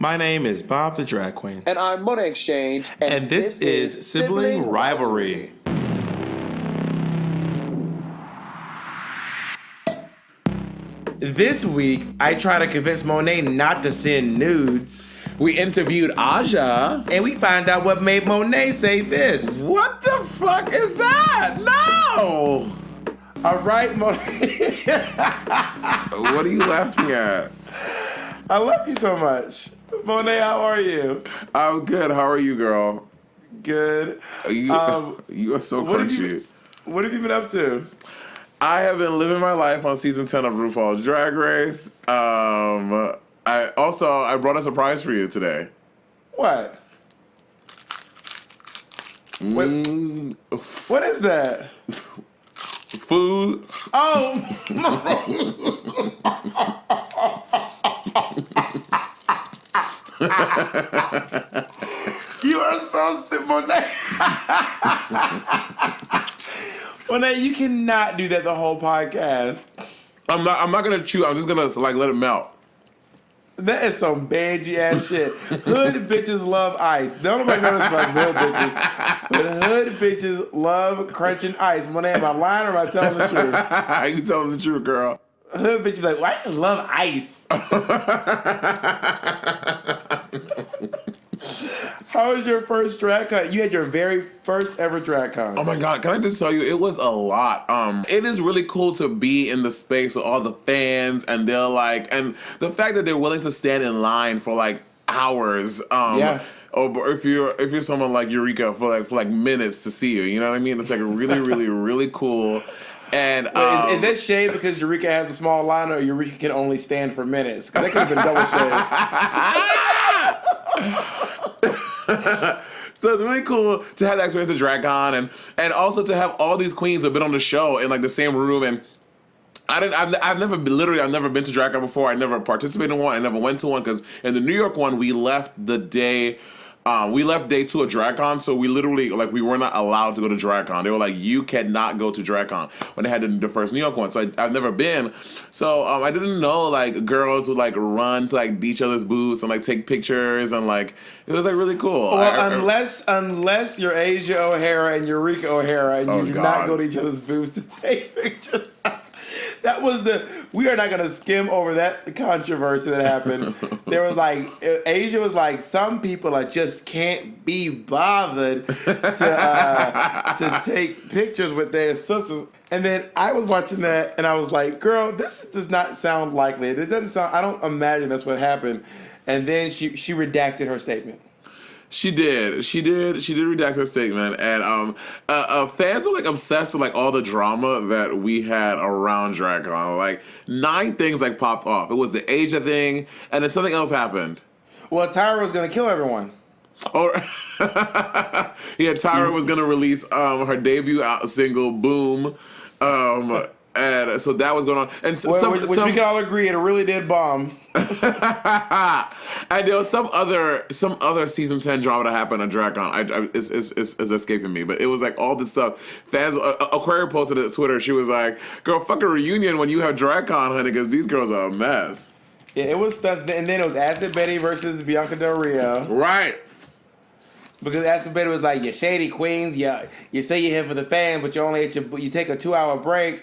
My name is Bob the Drag Queen. And I'm Monét Exchange. And this is Sibling Rivalry. This week, I try to convince Monét not to send nudes. We interviewed Aja. And we find out what made Monét say this. What the fuck is that? No! All right, Monét. What are you laughing at? I love you so much. Monét, how are you? I'm good. How are you, girl? Good. You are so crunchy. What have you been up to? I have been living my life on season 10 of RuPaul's Drag Race. I brought a surprise for you today. What? What is that? Food. Oh! You are so stupid, Monét. Monét, you cannot do that the whole podcast. I'm not gonna chew. I'm just gonna let it melt. That is some bangy ass shit. Hood bitches love ice. Nobody knows about hood bitches, but hood bitches love crunching ice. Monét, am I lying or am I telling the truth? You telling the truth, girl. Hood bitches be like, well, I just love ice. How was your first drag con? You had your very first ever drag con. Oh my God, can I just tell you, it was a lot. It is really cool to be in the space with all the fans and they're and the fact that they're willing to stand in line for hours. Yeah. Or if you're someone like Eureka for minutes to see you, you know what I mean? It's really, really, really cool. And is that shade because Eureka has a small line or Eureka can only stand for minutes? Because that could have been double shade. So it's really cool to have that experience to drag on and also to have all these queens who have been on the show in the same room. And I've never been to drag con before. I never participated in one. I never went to one because in the New York one we left the day. We left day 2 of DragCon, so we literally, we were not allowed to go to DragCon. They were like, you cannot go to DragCon when they had the first New York one. So I've never been. So I didn't know, girls would, run to, each other's booths and, take pictures and, it was, really cool. Well, unless you're Asia O'Hara and Eureka O'Hara and you do not go to each other's booths to take pictures. That was we are not going to skim over that controversy that happened. There was Asia was some people just can't be bothered to take pictures with their sisters. And then I was watching that and I was like, girl, this does not sound likely. It doesn't sound, I don't imagine that's what happened. And then she redacted her statement. She did redact her statement, and fans were obsessed with all the drama that we had around DragCon. 9 things popped off. It was the Asia thing, and then something else happened. Well, Tyra was gonna kill everyone. Or yeah, Tyra was gonna release her debut single, Boom. And so that was going on, and which we can all agree it really did bomb. And there was some other season 10 drama that happened at DragCon. It's escaping me, but it was all this stuff. Fans, Aquaria posted it on Twitter. She was like, "Girl, fuck a reunion when you have DragCon, honey, because these girls are a mess." Yeah, it was stuff, and then it was Acid Betty versus Bianca Del Rio. Right. Because Acid Betty was like, "You shady queens, you say you're here for the fans, but you only you take a 2-hour break."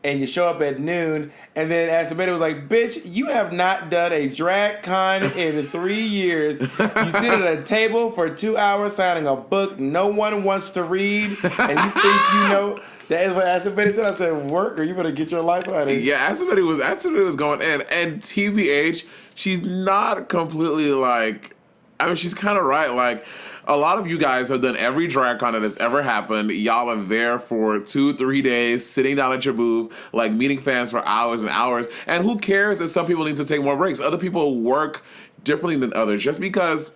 And you show up at noon, and then Acid Betty was like, bitch, you have not done a drag con in 3 years. You sit at a table for 2 hours signing a book no one wants to read, and you think you know. That is what Acid Betty said. I said, work, or you better get your life out of it. Yeah, Acid Betty was going in. And TBH, she's not completely she's kind of right. A lot of you guys have done every drag con that has ever happened. Y'all are there for 2-3 days, sitting down at your booth, meeting fans for hours and hours. And who cares if some people need to take more breaks? Other people work differently than others. Just because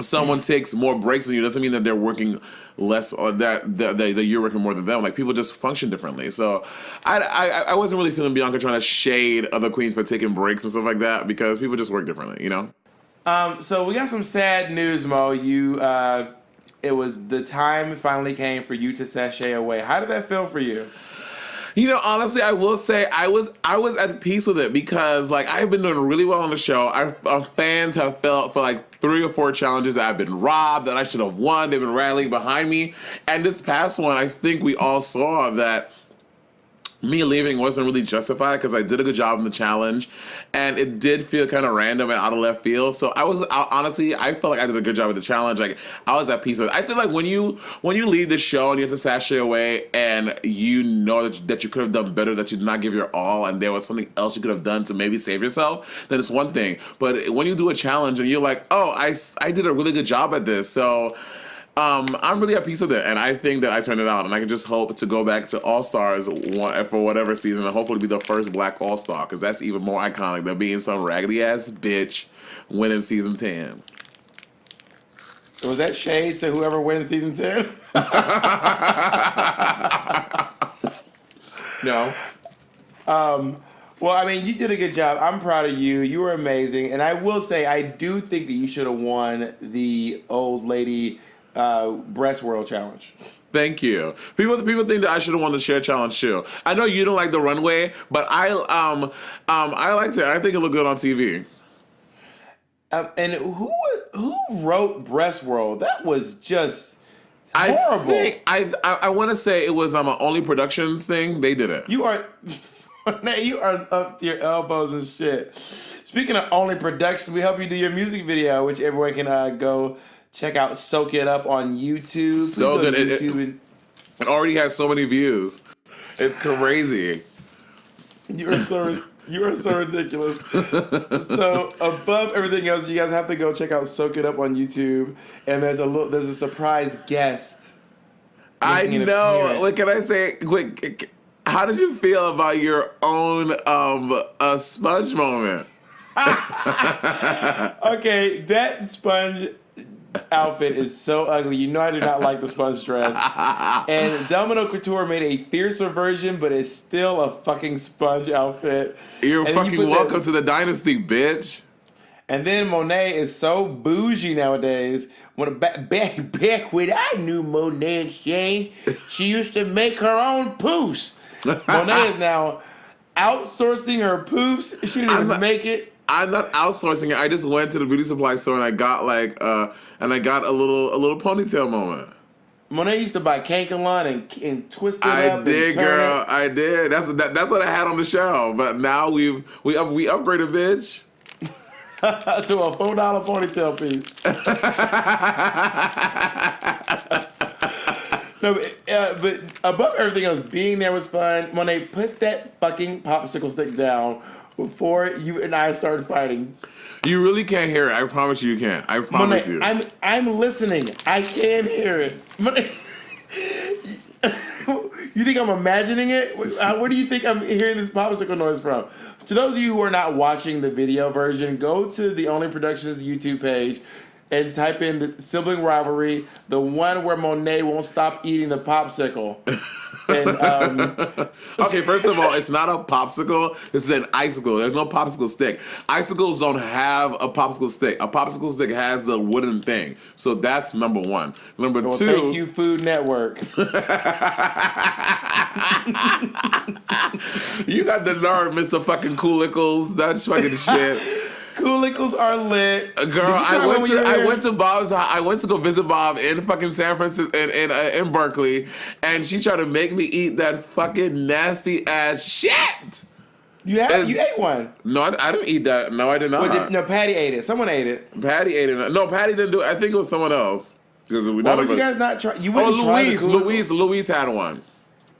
someone takes more breaks than you doesn't mean that they're working less or that you're working more than them. People just function differently. So I wasn't really feeling Bianca trying to shade other queens for taking breaks and stuff like that because people just work differently, you know? So we got some sad news, Mo. It was the time finally came for you to sashay away. How did that feel for you? You know, honestly, I will say I was at peace with it because like I've been doing really well on the show. Our fans have felt for like 3 or 4 challenges that I've been robbed, that I should have won. They've been rallying behind me, and this past one, I think we all saw that me leaving wasn't really justified because I did a good job in the challenge, and it did feel kind of random and out of left field. So honestly, I felt like I did a good job with the challenge. Like I was at peace with it. I feel like when you leave the show and you have to sashay away, and you know that you could have done better, that you did not give your all, and there was something else you could have done to maybe save yourself, then it's one thing. But when you do a challenge and you're like, oh, I did a really good job at this, so. I'm really at peace with it, and I think that I turned it out, and I can just hope to go back to All Stars for whatever season, and hopefully be the first Black All Star, because that's even more iconic than being some raggedy ass bitch winning season 10. Was that shade to whoever wins season 10? No. Well, I mean, you did a good job. I'm proud of you. You were amazing, and I will say I do think that you should have won the old lady breast world challenge. Thank you. People think that I should have won the share challenge too. I know you don't like the runway, but I liked it. I think it looked good on TV. And who wrote breast world? That was just horrible. I want to say it was Only Productions thing. They did it. You are up to your elbows and shit. Speaking of Only Productions, we help you do your music video, which everyone can go check out. Soak It Up on YouTube. So good. It already has so many views. It's crazy. You are so ridiculous. So above everything else, you guys have to go check out Soak It Up on YouTube. And there's a surprise guest. I know. What can I say? Quick. How did you feel about your own sponge moment? Okay, that sponge outfit is so ugly. You know I do not like the sponge dress. And Domino Couture made a fiercer version, but it's still a fucking sponge outfit. You're fucking welcome to the dynasty, bitch. And then Monét is so bougie nowadays. When back when I knew Monét Exchange, she used to make her own poofs. Monét is now outsourcing her poofs. She didn't even make it. I'm not outsourcing it. I just went to the beauty supply store and I got a little ponytail moment. Monét used to buy Kankalon and twist it I up. did, and turn girl. it. I did. That's what I had on the show. But now we upgraded, bitch. To a $4 ponytail piece. No, but above everything else, being there was fun. Monét, put that fucking popsicle stick down before you and I started fighting. You really can't hear it. I promise you can't. I promise Monét, you. I'm listening. I can hear it. Monét, you think I'm imagining it? Where do you think I'm hearing this popsicle noise from? To those of you who are not watching the video version, go to the Only Productions YouTube page and type in the Sibling Rivalry, the one where Monét won't stop eating the popsicle. And, okay, first of all, it's not a popsicle. This is an icicle. There's no popsicle stick. Icicles don't have a popsicle stick. A popsicle stick has the wooden thing. So that's number one. Number two. Thank you, Food Network. You got the nerve, Mr. fucking Coolicles. That's fucking shit. Coolicles are lit. Girl, I went to Bob's. I went to go visit Bob in fucking San Francisco in Berkeley, and she tried to make me eat that fucking nasty ass shit. You ate one. No, I didn't eat that. No, I did not. No, Patty ate it. Someone ate it. Patty ate it. No, Patty didn't do it. I think it was someone else. Why would you guys not try? You wouldn't try the Coolicle? Louise had one.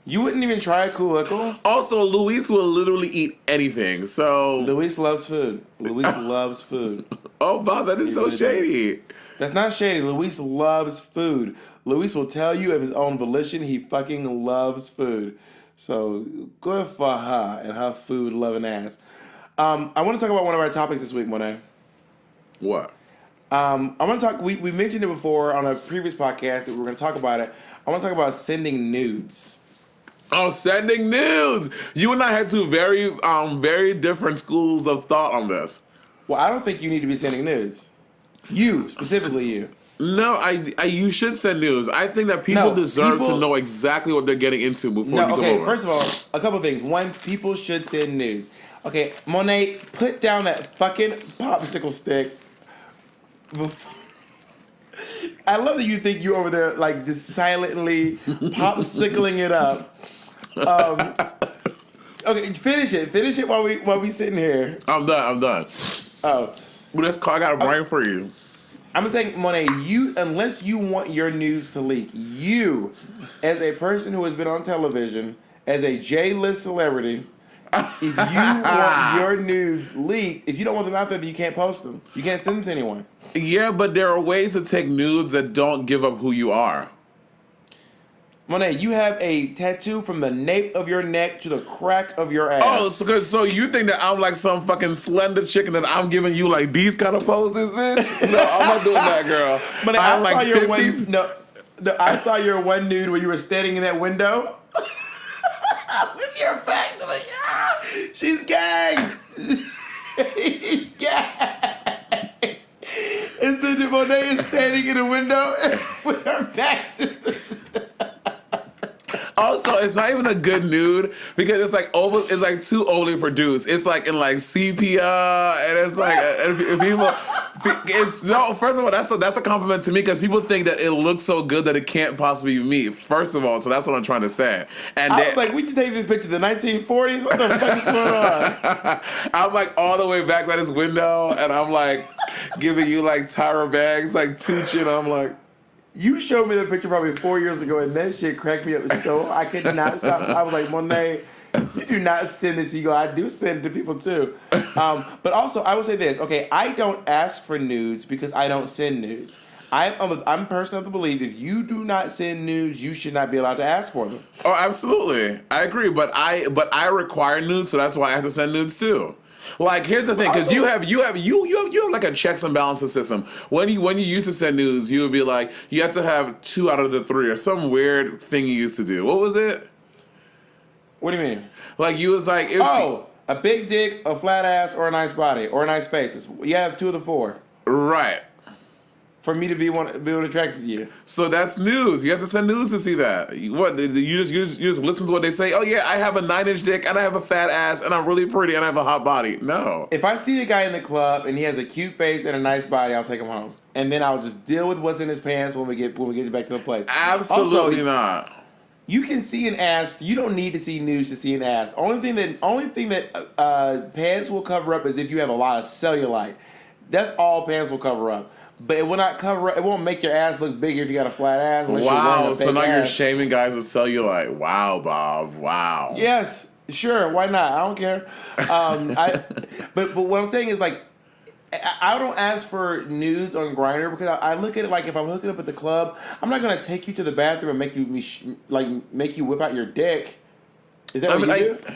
You wouldn't even try a Coolicle? Also, Luis will literally eat anything. So Luis loves food. Luis loves food. Oh, Bob, that is so shady. That's not shady. Luis loves food. Luis will tell you of his own volition he fucking loves food. So good for her and her food loving ass. I want to talk about one of our topics this week, Monét. What? I want to talk. We mentioned it before on a previous podcast that we were going to talk about it. I want to talk about sending nudes. Oh, sending nudes. You and I had two very different schools of thought on this. Well, I don't think you need to be sending nudes. You, specifically you. No, you should send nudes. I think that people deserve to know exactly what they're getting into before you come over. First of all, a couple things. One, people should send nudes. Okay, Monét, put down that fucking popsicle stick. I love that you think you're over there like just silently popsicling it up. Okay, finish it while we sitting here. I'm done. Oh, well, I got a brain for you. I'm saying, Monét, unless you want your news to leak, you, as a person who has been on television, as a J-list celebrity, if you want your news leaked, if you don't want them out there, then you can't post them. You can't send them to anyone. Yeah, but there are ways to take nudes that don't give up who you are. Monét, you have a tattoo from the nape of your neck to the crack of your ass. Oh, so you think that I'm like some fucking slender chicken that I'm giving you like these kind of poses, bitch? No, I'm not doing that, girl. Monét, I saw your one nude where you were standing in that window with your back to the she's gang. He's gang. And so Monét is standing in a window with her back to the Also, it's not even a good nude because it's like too overly produced. It's like in like sepia, and it's like and people. It's no. First of all, that's a compliment to me because people think that it looks so good that it can't possibly be me. First of all, so that's what I'm trying to say. And I was like, we can take this picture the 1940s. What the fuck is going on? I'm like all the way back by this window, and I'm like giving you like Tyra Banks, like Tucci, I'm like. You showed me the picture probably 4 years ago, and that shit cracked me up so I could not stop. I was like, Monét, you do not send this. You go, I do send it to people too. But also, I would say this. Okay, I don't ask for nudes because I don't send nudes. I'm personally of the belief if you do not send nudes, you should not be allowed to ask for them. Oh, absolutely, I agree. But I require nudes, so that's why I have to send nudes too. Like, here's the thing, because you have like a checks and balances system. When you used to send nudes, you would be like, you had to have 2 out of the 3 or some weird thing you used to do. What was it? What do you mean? Like, you was like, a big dick, a flat ass, or a nice body, or a nice face. You have 2 of the 4. Right. For me to be attracted to you. So that's news. You have to send news to see that. What you just listen to what they say. Oh yeah, I have a 9-inch dick and I have a fat ass and I'm really pretty and I have a hot body. No. If I see a guy in the club and he has a cute face and a nice body, I'll take him home, and then I'll just deal with what's in his pants when we get back to the place. Absolutely not. You can see an ass. You don't need to see news to see an ass. Only thing that pants will cover up is if you have a lot of cellulite. That's all pants will cover up. But it will not cover up. It won't make your ass look bigger if you got a flat ass. Wow, so now you're shaming guys with cellulite. Wow, Bob. Wow. Yes, sure. Why not? I don't care. But what I'm saying is, like, I don't ask for nudes on Grindr because I look at it like if I'm hooking up at the club, I'm not gonna take you to the bathroom and make you whip out your dick. Is that what you do?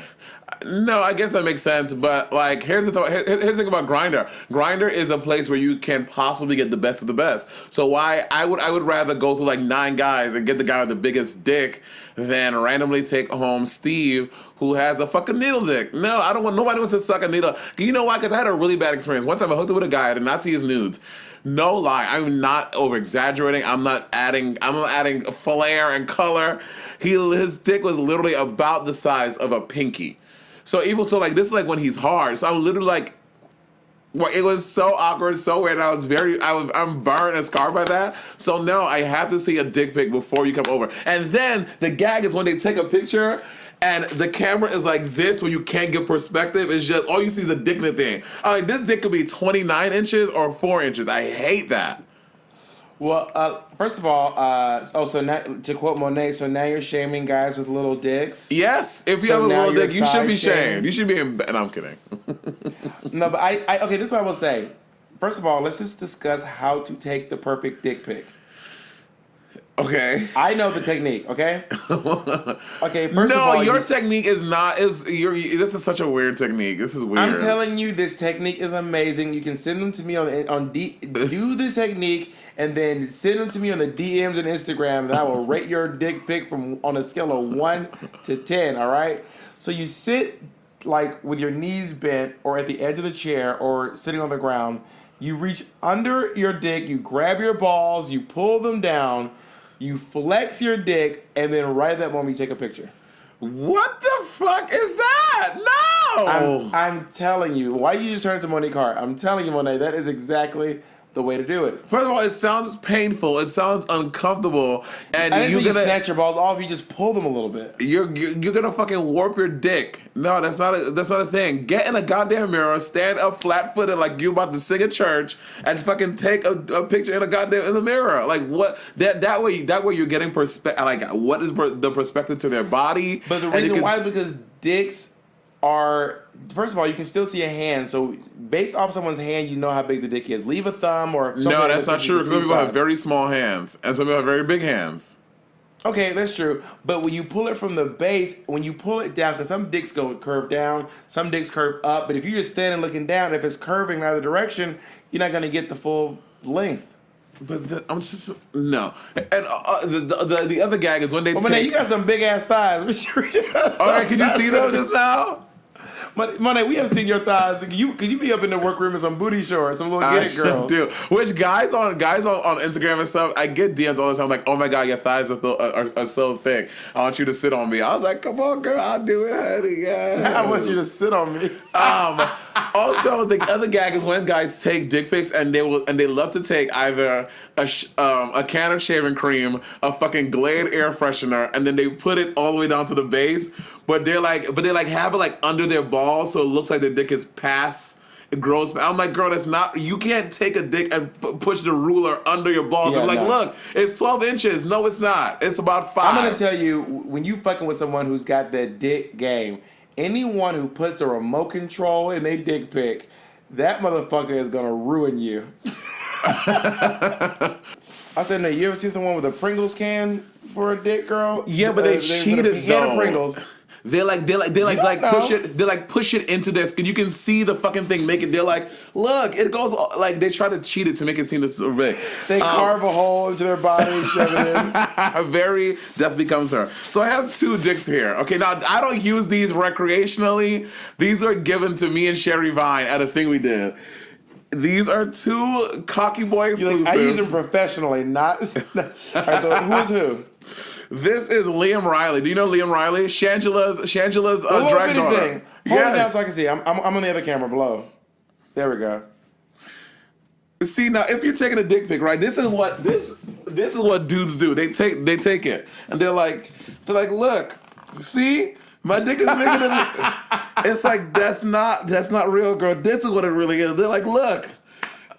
No, I guess that makes sense, but like here's the thing about Grindr. Grindr is a place where you can possibly get the best of the best. So why I would rather go through like 9 guys and get the guy with the biggest dick than randomly take home Steve who has a fucking needle dick. No, I don't want nobody wants to suck a needle. You know why? Because I had a really bad experience. One time I hooked up with a guy, I did not see his nudes. No lie, I'm not over exaggerating. I'm not adding flair and color. His dick was literally about the size of a pinky. So this is like when he's hard. So I'm literally like, well, it was so awkward, so weird. I'm burned and scarred by that. So no, I have to see a dick pic before you come over. And then the gag is when they take a picture and the camera is like this where you can't get perspective. It's just all you see is a dick in the thing. This dick could be 29 inches or 4 inches. I hate that. Well, first of all, so now, to quote Monét, so now you're shaming guys with little dicks? Yes. If you have a little dick, you should be shamed. You should be no, I'm kidding. No, but okay, this is what I will say. First of all, let's just discuss how to take the perfect dick pic. Okay. I know the technique, okay? Okay, first of all... No, your technique is not... this is such a weird technique. This is weird. I'm telling you, this technique is amazing. You can send them to me do this technique, and then send them to me on the DMs and Instagram, and I will rate your dick pic on a scale of 1 to 10, all right? So you sit, like, with your knees bent, or at the edge of the chair, or sitting on the ground. You reach under your dick, you grab your balls, you pull them down, you flex your dick, and then right at that moment you take a picture. What the fuck is that? No! I'm telling you. Why you just turn to Monique Hart? I'm telling you, Monet, that is exactly the way to do it. First of all, it sounds painful. It sounds uncomfortable, and you're gonna snatch your balls off. You just pull them a little bit. You're gonna fucking warp your dick. No, that's not a thing. Get in a goddamn mirror, stand up flat-footed like you about to sing at church, and fucking take a picture in the mirror. Like what? That way you're getting perspective. Like what is the perspective to their body? But the reason why is because dicks are, first of all, you can still see a hand. So based off someone's hand, you know how big the dick is. Leave a thumb or... No, that's not true. Some people have very small hands, and some people have very big hands. Okay, that's true. But when you pull it from the base, when you pull it down, because some dicks go curve down, some dicks curve up. But if you're just standing looking down, if it's curving in either direction, you're not going to get the full length. But I'm just no. And the other gag is when they. Monet, you got some big ass thighs. All right, can you see them just now? Monet, we have seen your thighs. Could you be up in the workroom in some booty shorts, some little get it girls? Do. Which guys on Instagram and stuff, I get DMs all the time like, oh my god, your thighs are so thick. I want you to sit on me. I was like, come on, girl, I'll do it, honey. Yeah. I want you to sit on me. Also, the other gag is when guys take dick pics and they love to take either a can of shaving cream, a fucking Glade air freshener, and then they put it all the way down to the base. But they have it like under their balls, so it looks like the dick is past. It grows. I'm like, girl, that's not. You can't take a dick and push the ruler under your balls. Yeah, I'm like, look, it's 12 inches. No, it's not. It's about 5. I'm gonna tell you, when you fucking with someone who's got that dick game, anyone who puts a remote control in a dick pic, that motherfucker is gonna ruin you. I said, no, you ever seen someone with a Pringles can for a dick, girl? Yeah, but they cheated though. Pringles. They push it into this. You can see the fucking thing make it. They're like, look, it goes like they try to cheat it to make it seem so big. They carve a hole into their body and shove it in. Very death becomes her. So I have 2 dicks here. Okay, now I don't use these recreationally. These are given to me and Sherry Vine at a thing we did. These are 2 cocky boy exclusives. I use them professionally, not. All right, so who's who? This is Liam Riley. Do you know Liam Riley? Shangela's drag daughter. Thing. Hold it down so I can see. I'm on the other camera below. There we go. See, now if you're taking a dick pic, right? This is what dudes do. They take it and they're like, look, see, my dick is bigger than. It's like that's not real, girl. This is what it really is. They're like, look.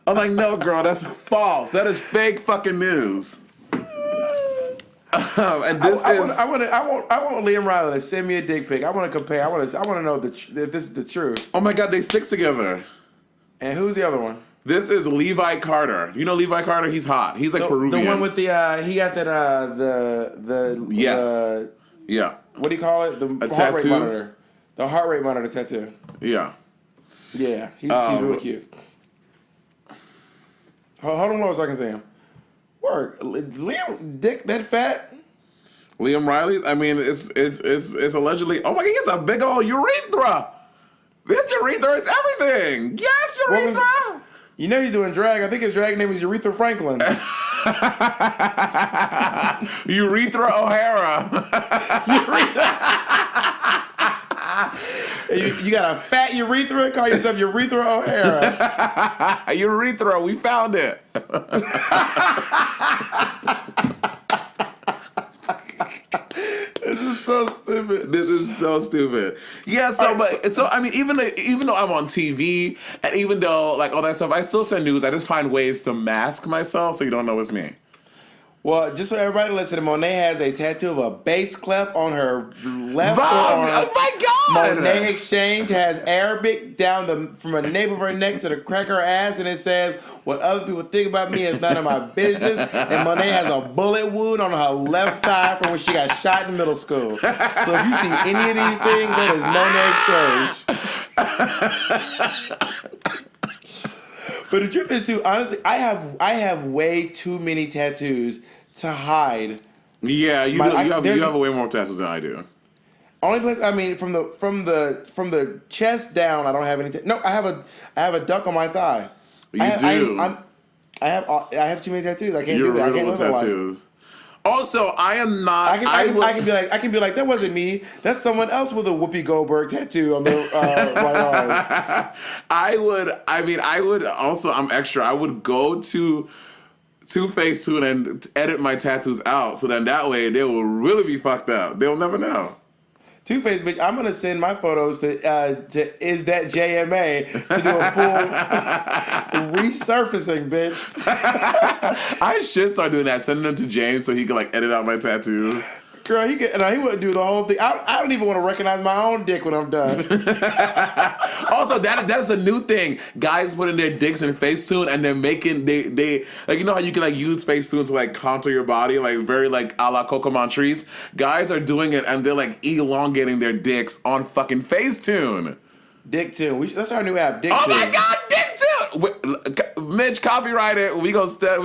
I'm like, no, girl, that's false. That is fake fucking news. And this I want Liam Riley to send me a dick pic. I want to compare. I want to know if this is the truth. Oh my god, they stick together. And who's the other one? This is Levi Carter. You know Levi Carter? He's hot. He's like Peruvian. The one with the he got that yes. Yeah. What do you call it? The heart tattoo? rate monitor. The heart rate monitor tattoo. Yeah. Yeah, he's really cute. Hold on low so I can see him. Work. Liam dick that fat? Liam Riley? I mean, it's allegedly. Oh my god, he has a big old urethra. This urethra is everything. Yes, urethra. You know he's doing drag. I think his drag name is Urethra Franklin. Urethra O'Hara. You got a fat urethra? Call yourself Urethra O'Hara. Urethra, we found it. This is so stupid. Yeah, I mean, even though I'm on TV and even though like all that stuff, I still send news. I just find ways to mask myself so you don't know it's me. Well, just so everybody listening, Monet has a tattoo of a bass clef on her left arm. Oh my god! Monet Exchange has Arabic down from the nape of her neck to the crack of her ass, and it says, "What other people think about me is none of my business." And Monet has a bullet wound on her left thigh from when she got shot in middle school. So if you see any of these things, that is Monet Exchange. But the truth is, too, honestly, I have way too many tattoos to hide. Yeah, you have way more tattoos than I do. Only place, I mean, from the chest down, I don't have any. No, I have a duck on my thigh. You do. I have too many tattoos. I can't You're do that. I riddled can't with tattoos. Also, I am not. I can be like, that wasn't me. That's someone else with a Whoopi Goldberg tattoo on their right arm. I would also. I'm extra. I would go to Facetune and edit my tattoos out, so then that way they will really be fucked up. They'll never know. Two-Face, bitch, I'm gonna send my photos to Is That JMA to do a full resurfacing, bitch. I should start doing that. Sending them to James so he can like edit out my tattoos. Girl, he wouldn't do the whole thing. I don't even want to recognize my own dick when I'm done. Also, that's a new thing. Guys putting their dicks in Facetune and they're making they like, you know how you can like use Facetune to like contour your body, like very like a la Coco Montrese. Guys are doing it and they're like elongating their dicks on fucking Facetune. Dicktune. That's our new app. Dicktune. Oh my God, Dicktune! Mitch, copyright it. We gonna start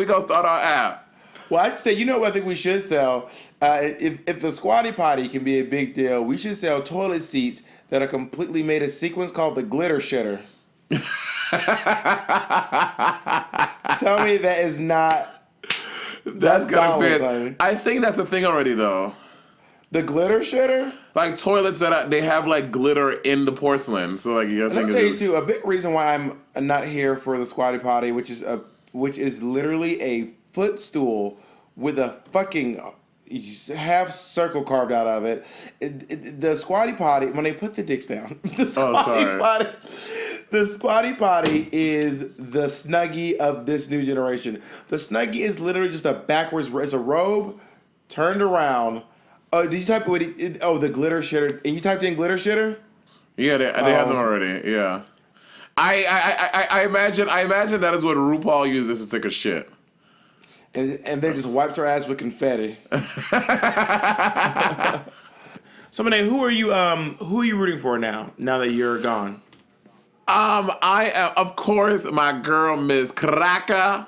our app. Well, I'd say, you know what I think we should sell? If the Squatty Potty can be a big deal, we should sell toilet seats that are completely made of sequins called the glitter shitter. Tell me that is not... That's gonna dollars, fit. honey. I think that's a thing already, though. The glitter shitter? Like toilets that they have like glitter in the porcelain. So like you Let me tell you too, a big reason why I'm not here for the Squatty Potty, which is literally a footstool with a fucking half circle carved out of it. The Squatty Potty, when they put the dicks down, the Squatty Potty is the Snuggie of this new generation. The Snuggie is literally just a backwards, it's a robe turned around. Oh, did you type the glitter shitter? And you typed in glitter shitter? Yeah, they have them already. Yeah. I imagine that is what RuPaul uses to take a shit. And they just wipes her ass with confetti. So, Monét, who are you rooting for now that you're gone? I am, of course, my girl, Miss Cracker.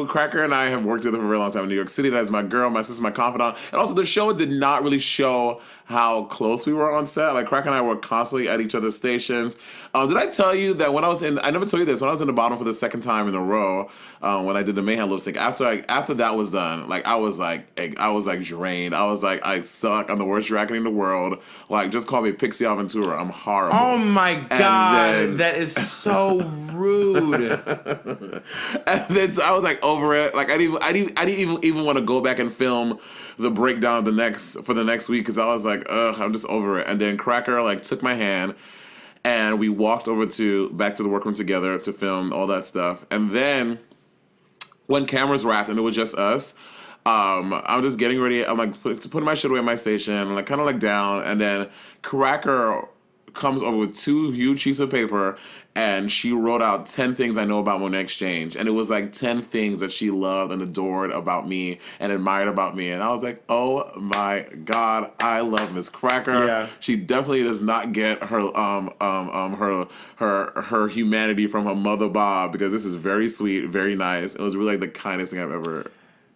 Cracker and I have worked together for a very long time in New York City. That is my girl, my sister, my confidant. And also, the show did not really show how close we were on set. Like, Cracker and I were constantly at each other's stations. Did I tell you that when I never told you this, when I was in the bottom for the second time in a row, when I did the Mayhem lip sync, after that was done, like, I was drained. I was like, I suck. I'm the worst drag queen in the world. Like, just call me Pixie Aventura. I'm horrible. Oh my God. That is so rude. And then so I was like over it. Like I didn't even want to go back and film the breakdown for the next week because I was like, ugh, I'm just over it. And then Cracker like took my hand and we walked over back to the workroom together to film all that stuff. And then when cameras wrapped and it was just us, I'm just getting ready. I'm like putting my shit away at my station, like kind of like down, and then Cracker comes over with 2 huge sheets of paper and she wrote out 10 things I know about Monét X Change. And it was like 10 things that she loved and adored about me and admired about me. And I was like, oh my God, I love Miss Cracker. Yeah. She definitely does not get her her humanity from her mother Bob, because this is very sweet, very nice. It was really like the kindest thing I've ever.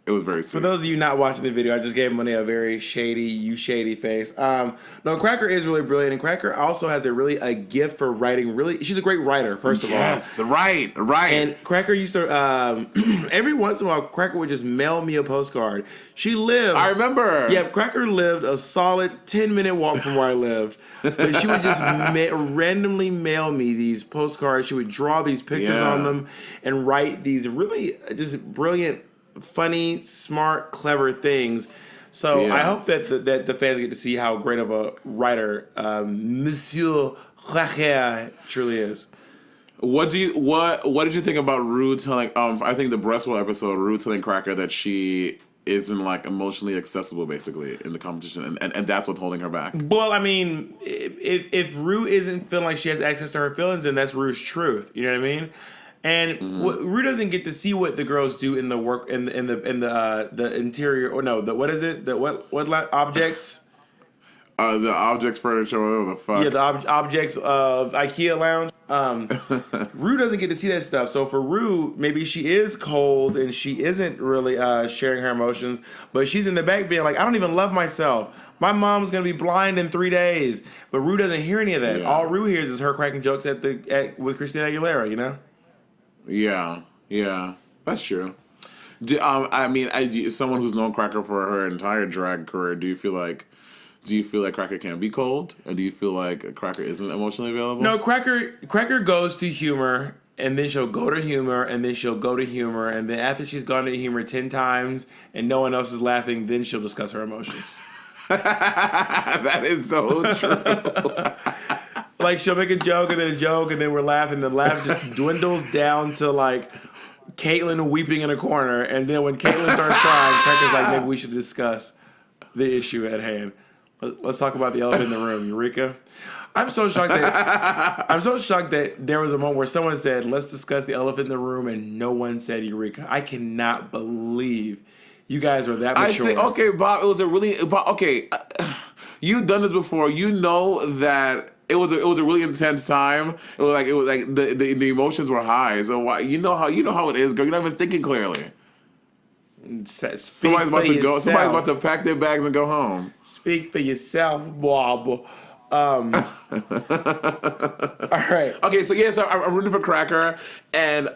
It was very sweet. For those of you not watching the video, I just gave Monét a very shady face. No, Cracker is really brilliant, and Cracker also has a gift for writing. Really, she's a great writer. First of all, yes, right. And Cracker used to every once in a while, Cracker would just mail me a postcard. She lived. I remember. Yeah, Cracker lived a solid 10-minute walk from where I lived, but she would just randomly mail me these postcards. She would draw these pictures on them and write these really just brilliant, funny, smart, clever things. So I hope that the fans get to see how great of a writer Monsieur Cracker truly is. What did you think about Rue telling? I think the Breastwell episode, Rue telling Cracker that she isn't like emotionally accessible, basically, in the competition, and that's what's holding her back. Well, I mean, if Rue isn't feeling like she has access to her feelings, then that's Rue's truth. You know what I mean? And Rue doesn't get to see what the girls do in the work in the interior, or no, what is it? What objects? The objects, furniture, whatever the fuck. Yeah, the objects of IKEA lounge. Rue doesn't get to see that stuff. So for Rue, maybe she is cold and she isn't really sharing her emotions, but she's in the back being like, I don't even love myself. My mom's gonna be blind in 3 days. But Rue doesn't hear any of that. Yeah. All Rue hears is her cracking jokes with Christina Aguilera, you know? Yeah, that's true. As someone who's known Cracker for her entire drag career, do you feel like Cracker can be cold, or do you feel like Cracker isn't emotionally available? No, Cracker goes to humor, and then she'll go to humor, and then she'll go to humor, and then after she's gone to humor 10 times and no one else is laughing, then she'll discuss her emotions. That is so true. Like, she'll make a joke, and then we're laughing, and the laugh just dwindles down to, like, Caitlyn weeping in a corner, and then when Caitlyn starts crying, Cracker's like, maybe we should discuss the issue at hand. Let's talk about the elephant in the room, Eureka. I'm so shocked that there was a moment where someone said, let's discuss the elephant in the room, and no one said Eureka. I cannot believe you guys are that mature. Okay, Bob, you've done this before. You know that it was a really intense time. It was like the emotions were high. So why you know how it is, girl. You're not even thinking clearly. Somebody's about to pack their bags and go home. Speak for yourself, Bob. All right. Okay, so I'm rooting for Cracker and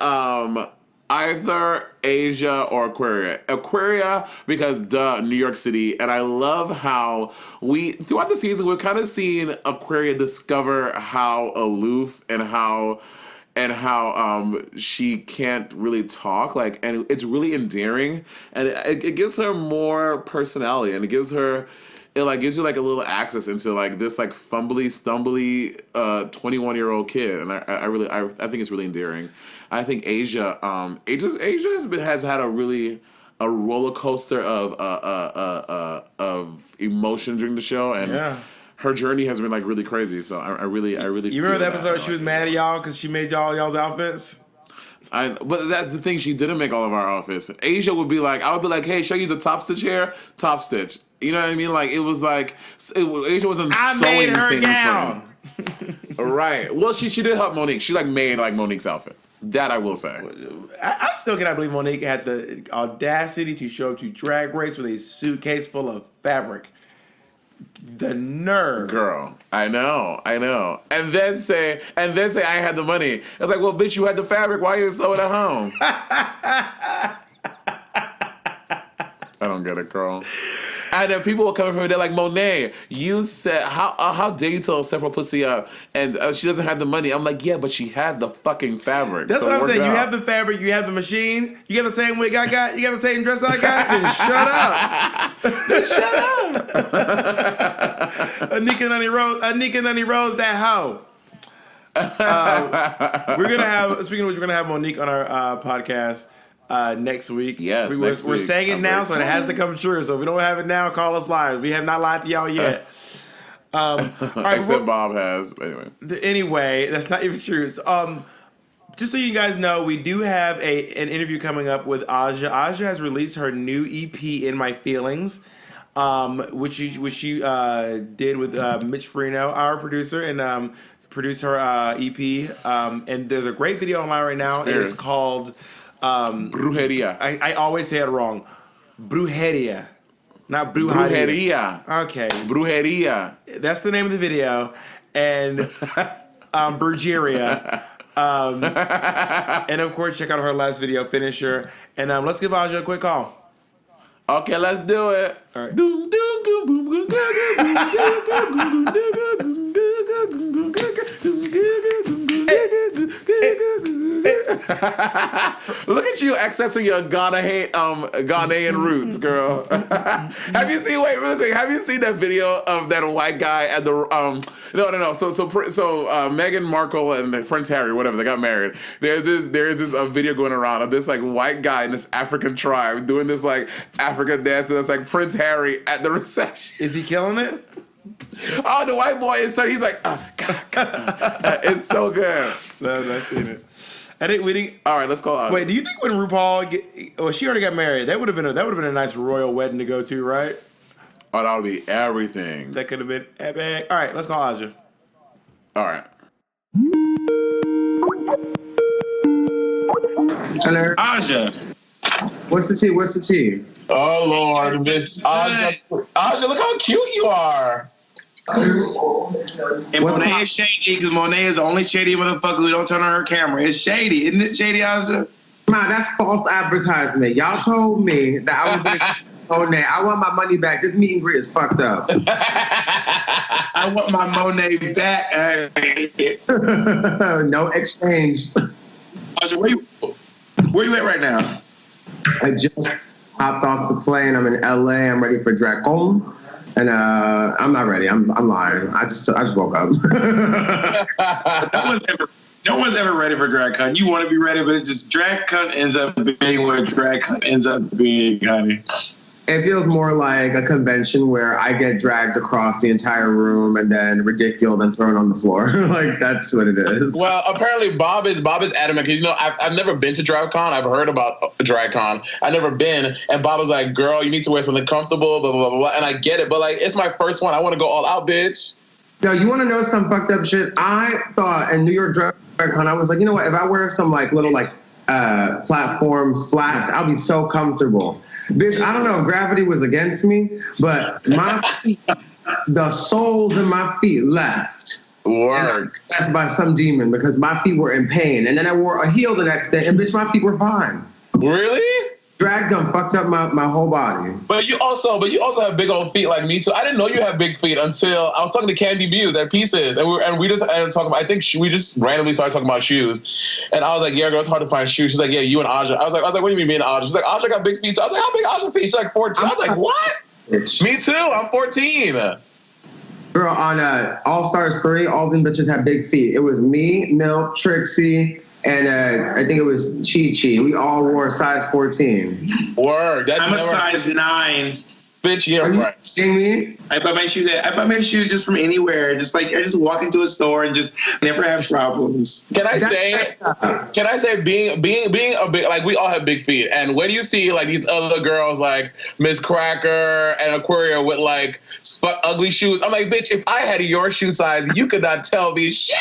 either Asia or Aquaria. Aquaria because New York City, and I love how throughout the season we've kind of seen Aquaria discover how aloof and how she can't really talk, and it's really endearing, and it gives her more personality, and it gives you a little access into this fumbly, stumbly 21-year-old kid, and I think it's really endearing. I think Asia has had a roller coaster of emotion during the show, and her journey has been really crazy. So I really. You remember the episode she was mad at y'all because she made y'all's outfits? But that's the thing. She didn't make all of our outfits. Asia would be like, I would be like, hey, should I use a top stitch here? Top stitch. You know what I mean? Asia wasn't sewing things gown. Right. Well, she did help Monique. She made Monique's outfit. That I will say. I still cannot believe Monique had the audacity to show up to Drag Race with a suitcase full of fabric. The nerve. Girl, I know. And then say I had the money. It's like, well, bitch, you had the fabric. Why you sew it at home? I don't get it, girl. And then people will come from me, they're like, Monét, you said, how dare you tell several pussy up and she doesn't have the money. I'm like, yeah, but she had the fucking fabric. That's what I'm saying. You have the fabric, you have the machine, you got the same wig I got, you got the same dress I got, then shut up. Anika Nunny Rose, that hoe. We're going to have, speaking of which, we're going to have Monique on our podcast next week. Yes, we're saying it now, so it has to come true. So if we don't have it now, call us live. We have not lied to y'all yet. All right, except Bob has. Anyway, that's not even true. So, just so you guys know, we do have an interview coming up with Aja. Aja has released her new EP, In My Feelings, which she did with Mitch Farino, our producer, and produced her EP. And there's a great video online right now. It is called Brujeria. I always say it wrong. Brujeria. Not Brujeria. Okay. Brujeria. That's the name of the video. And Brujeria. And of course, check out her last video, Finisher. And let's give Aja a quick call. Okay, let's do it. All right. Look at you accessing your Ghanaian roots, girl. Have you seen that video of that white guy at the no. So Meghan Markle and Prince Harry, whatever, they got married. There's this video going around of this white guy in this African tribe doing this African dance, and that's Prince Harry at the reception. Is he killing it? Oh, the white boy is he's like, God. It's so good. No, I've not seen it. All right, let's call Aja. Wait, do you think when RuPaul she already got married? That would have been a nice royal wedding to go to, right? Oh, that would be everything. That could have been epic. All right, let's call Aja. All right. Hello. Aja. What's the tea? Oh Lord, Miss Aja, look how cute you are. And Monét is shady because Monét is the only shady motherfucker who don't turn on her camera. It's shady, isn't it? Shady, Aja. Man, that's false advertisement. Y'all told me that I was Monét. I want my money back. This meet and greet is fucked up. I want my Monét back. No exchange. Aja, where you at right now? I just hopped off the plane. I'm in LA. I'm ready for Dracon. And I'm not ready. I'm lying. I just woke up. No one's ever ready for DragCon. You want to be ready, but DragCon ends up being where DragCon ends up being, honey. It feels more like a convention where I get dragged across the entire room and then ridiculed and thrown on the floor. Like, that's what it is. Well, apparently Bob is adamant because, I've never been to DragCon. I've heard about DragCon. I've never been. And Bob was like, girl, you need to wear something comfortable, blah, blah, blah, blah. And I get it. But, like, it's my first one. I want to go all out, bitch. Yo, you want to know some fucked up shit? I thought in New York DragCon, I was like, you know what? If I wear some, like, little, like, platform flats, I'll be so comfortable. Bitch, I don't know if gravity was against me, but my feet, the soles in my feet left. Word. That's by some demon because my feet were in pain. And then I wore a heel the next day and bitch, my feet were fine. Really? Drag done fucked up my whole body. But you also have big old feet like me too. I didn't know you had big feet until I was talking to Candy Muse at Pieces, and we just ended up talking about. I think we just randomly started talking about shoes, and I was like, "Yeah, girl, it's hard to find shoes." She's like, "Yeah, you and Aja." I was like, "What do you mean, me and Aja?" She's like, "Aja got big feet." I was like, "How big Aja feet?" She's like, 14. I was like, "What?" Me too. I'm 14. Girl, on All Stars 3, all them bitches had big feet. It was me, Milk, Trixie, and I think it was Chi-Chi. We all wore size 14. Word. I'm a size 9. Bitch, yeah, right. Seeing me? I buy my shoes just from anywhere. Just like I just walk into a store and just never have problems. Can I say being a big, like, we all have big feet, and when you see like these other girls like Miss Cracker and Aquaria with like ugly shoes, I'm like, bitch, if I had your shoe size, you could not tell me shit.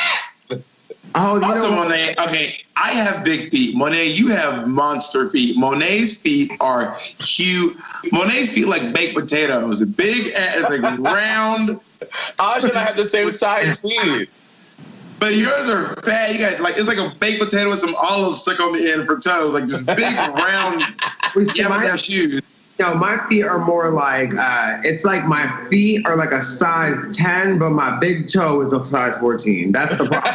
Oh, you also, know, Monét, okay, I have big feet. Monét, you have monster feet. Monét's feet are huge. Monét's feet like baked potatoes. Big, like round. Aja and I have the same size feet. But yours are fat. You got like, it's like a baked potato with some olives stuck on the end for toes. Like just big, round, you have shoes. No, my feet are more like, it's like my feet are like a size 10, but my big toe is a size 14. That's the problem.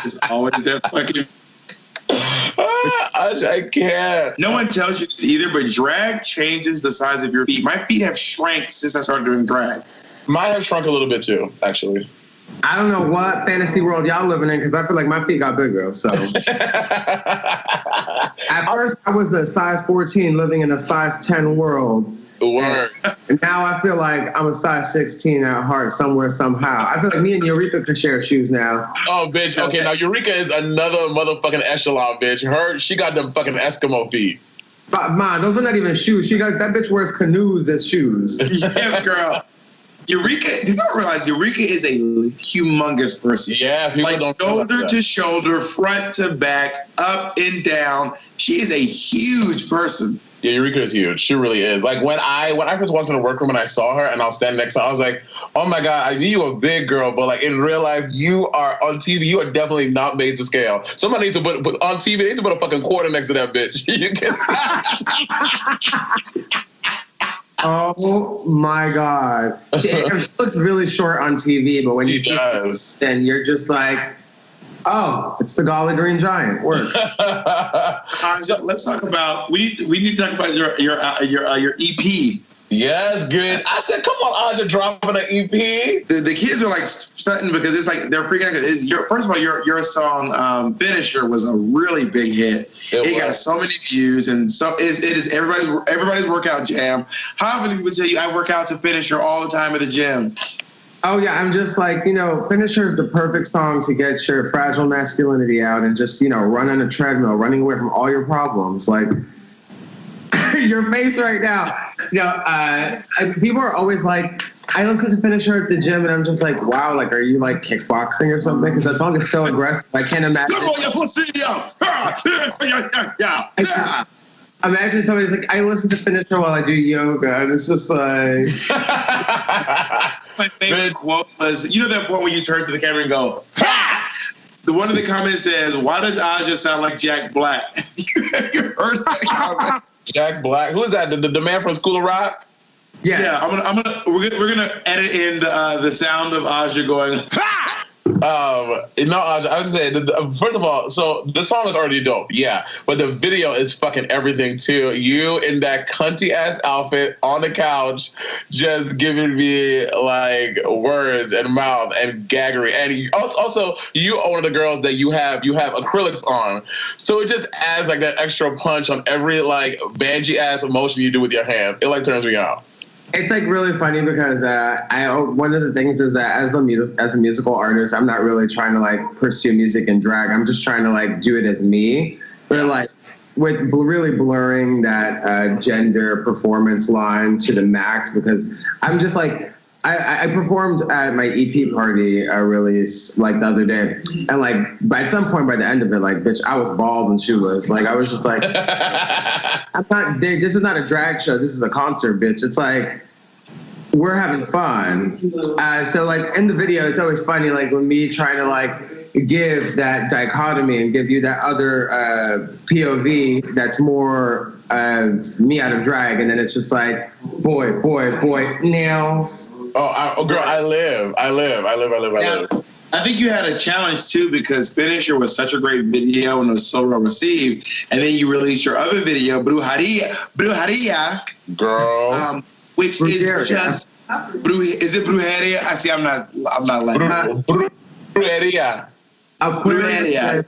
It's always that fucking... I can't. No one tells you this either, but drag changes the size of your feet. My feet have shrank since I started doing drag. Mine have shrunk a little bit too, actually. I don't know what fantasy world y'all living in because I feel like my feet got bigger. So at first I was a size 14 living in a size 10 world. Word. And now I feel like I'm a size 16 at heart somewhere, somehow. I feel like me and Eureka could share shoes now. Oh, bitch. Okay, now Eureka is another motherfucking echelon, bitch. She got them fucking Eskimo feet. But, man, those are not even shoes. That bitch wears canoes as shoes. Yes, girl. Eureka, you don't realize Eureka is a humongous person. Yeah, people like don't shoulder to shoulder, front to back, up and down. She is a huge person. Yeah, Eureka is huge. She really is. Like when I first walked in the workroom and I saw her and I was standing next to her, I was like, oh my God, I knew you were a big girl, but like in real life, you are on TV, you are definitely not made to scale. Somebody needs to put on TV, they need to put a fucking quarter next to that bitch. You can Oh my God. She looks really short on TV, but when you see her, then you're just like, oh, it's the Golly Green Giant. Work. Let's talk about. We need to talk about your EP. Yes, good. I said, come on, Aja, dropping an EP. The kids are like stunting because it's like they're freaking out. First of all, your song "Finisher" was a really big hit. It got so many views, and so it is everybody's workout jam. How many people tell you I work out to Finisher all the time at the gym? Oh, yeah, I'm just like, Finisher is the perfect song to get your fragile masculinity out and just, run on a treadmill, running away from all your problems. Like, your face right now. People are always like, I listen to Finisher at the gym, and I'm just like, wow, like, are you like kickboxing or something? Because that song is so aggressive. I can't imagine. Imagine somebody's like, I listen to Finisher while I do yoga, and it's just like. My favorite quote was, you know that point when you turn to the camera and go, ha! The one of the comments says, "Why does Aja sound like Jack Black?" You heard that comment? Jack Black. Who is that? The man from School of Rock? Yeah. We're gonna edit in the sound of Aja going, ha! No, Aja, I would say, first of all, so the song is already dope, yeah, but the video is fucking everything too. You in that cunty ass outfit on the couch, just giving me like words and mouth and gaggery, and also you are one of the girls that you have acrylics on, so it just adds like that extra punch on every like bangy ass motion you do with your hand. It like turns me out. It's like really funny because one of the things is that as a musical artist, I'm not really trying to like pursue music and drag. I'm just trying to like do it as me, but like with really blurring that gender performance line to the max, because I'm just like I performed at my EP party release like the other day, and like at some point by the end of it, like bitch, I was bald and shoeless. Like I was just like, I'm not. This is not a drag show. This is a concert, bitch. It's like we're having fun. So like in the video, it's always funny, like when me trying to like give that dichotomy and give you that other POV that's more me out of drag, and then it's just like boy, nails. Oh, girl, I live. I think you had a challenge too, because Finisher was such a great video and it was so well received, and then you released your other video, Brujeria, girl, which Brujeria. is just is it Brujeria? I see. I'm not like Brujeria. Brujeria. Brujeria.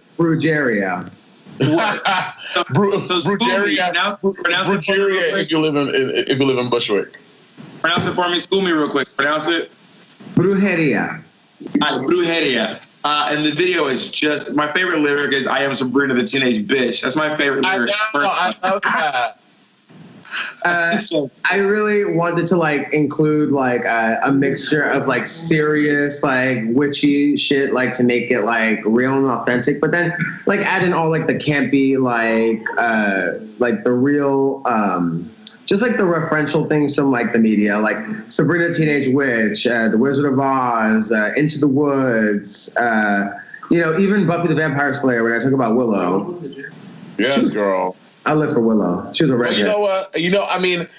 Brujeria. If you live in Bushwick. Pronounce it for me. School me real quick. Pronounce it. Brujeria. All right, Brujeria. And the video is just, my favorite lyric is, "I am Sabrina the Teenage Bitch." That's my favorite lyric. I love that. I really wanted to like include like a mixture of like serious like witchy shit, like to make it like real and authentic, but then like add in all like the campy like the real just like the referential things from like the media, like Sabrina Teenage Witch, The Wizard of Oz, Into the Woods, even Buffy the Vampire Slayer when I talk about Willow. Yes, girl. I live for Willow. She was a redhead. Well, you know what? When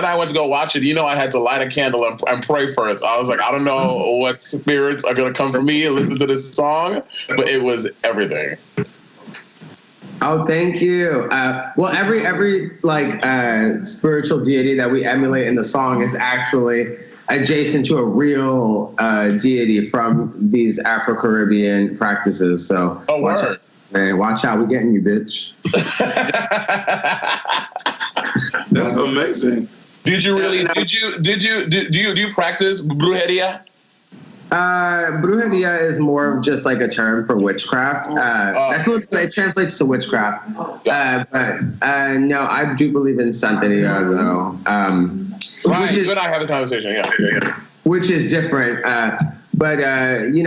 I went to go watch it, I had to light a candle and pray first. I was like, I don't know what spirits are gonna come for me and listen to this song, but it was everything. Oh, thank you. Well, every like spiritual deity that we emulate in the song is actually adjacent to a real deity from these Afro-Caribbean practices. So watch out, man. Watch out, we're getting you, bitch. That's amazing. Did you do you practice brujeria? Brujeria is more of just like a term for witchcraft. It translates to witchcraft. But no, I do believe in Santeria though. Right, you and I have a conversation. Yeah. Which is different. But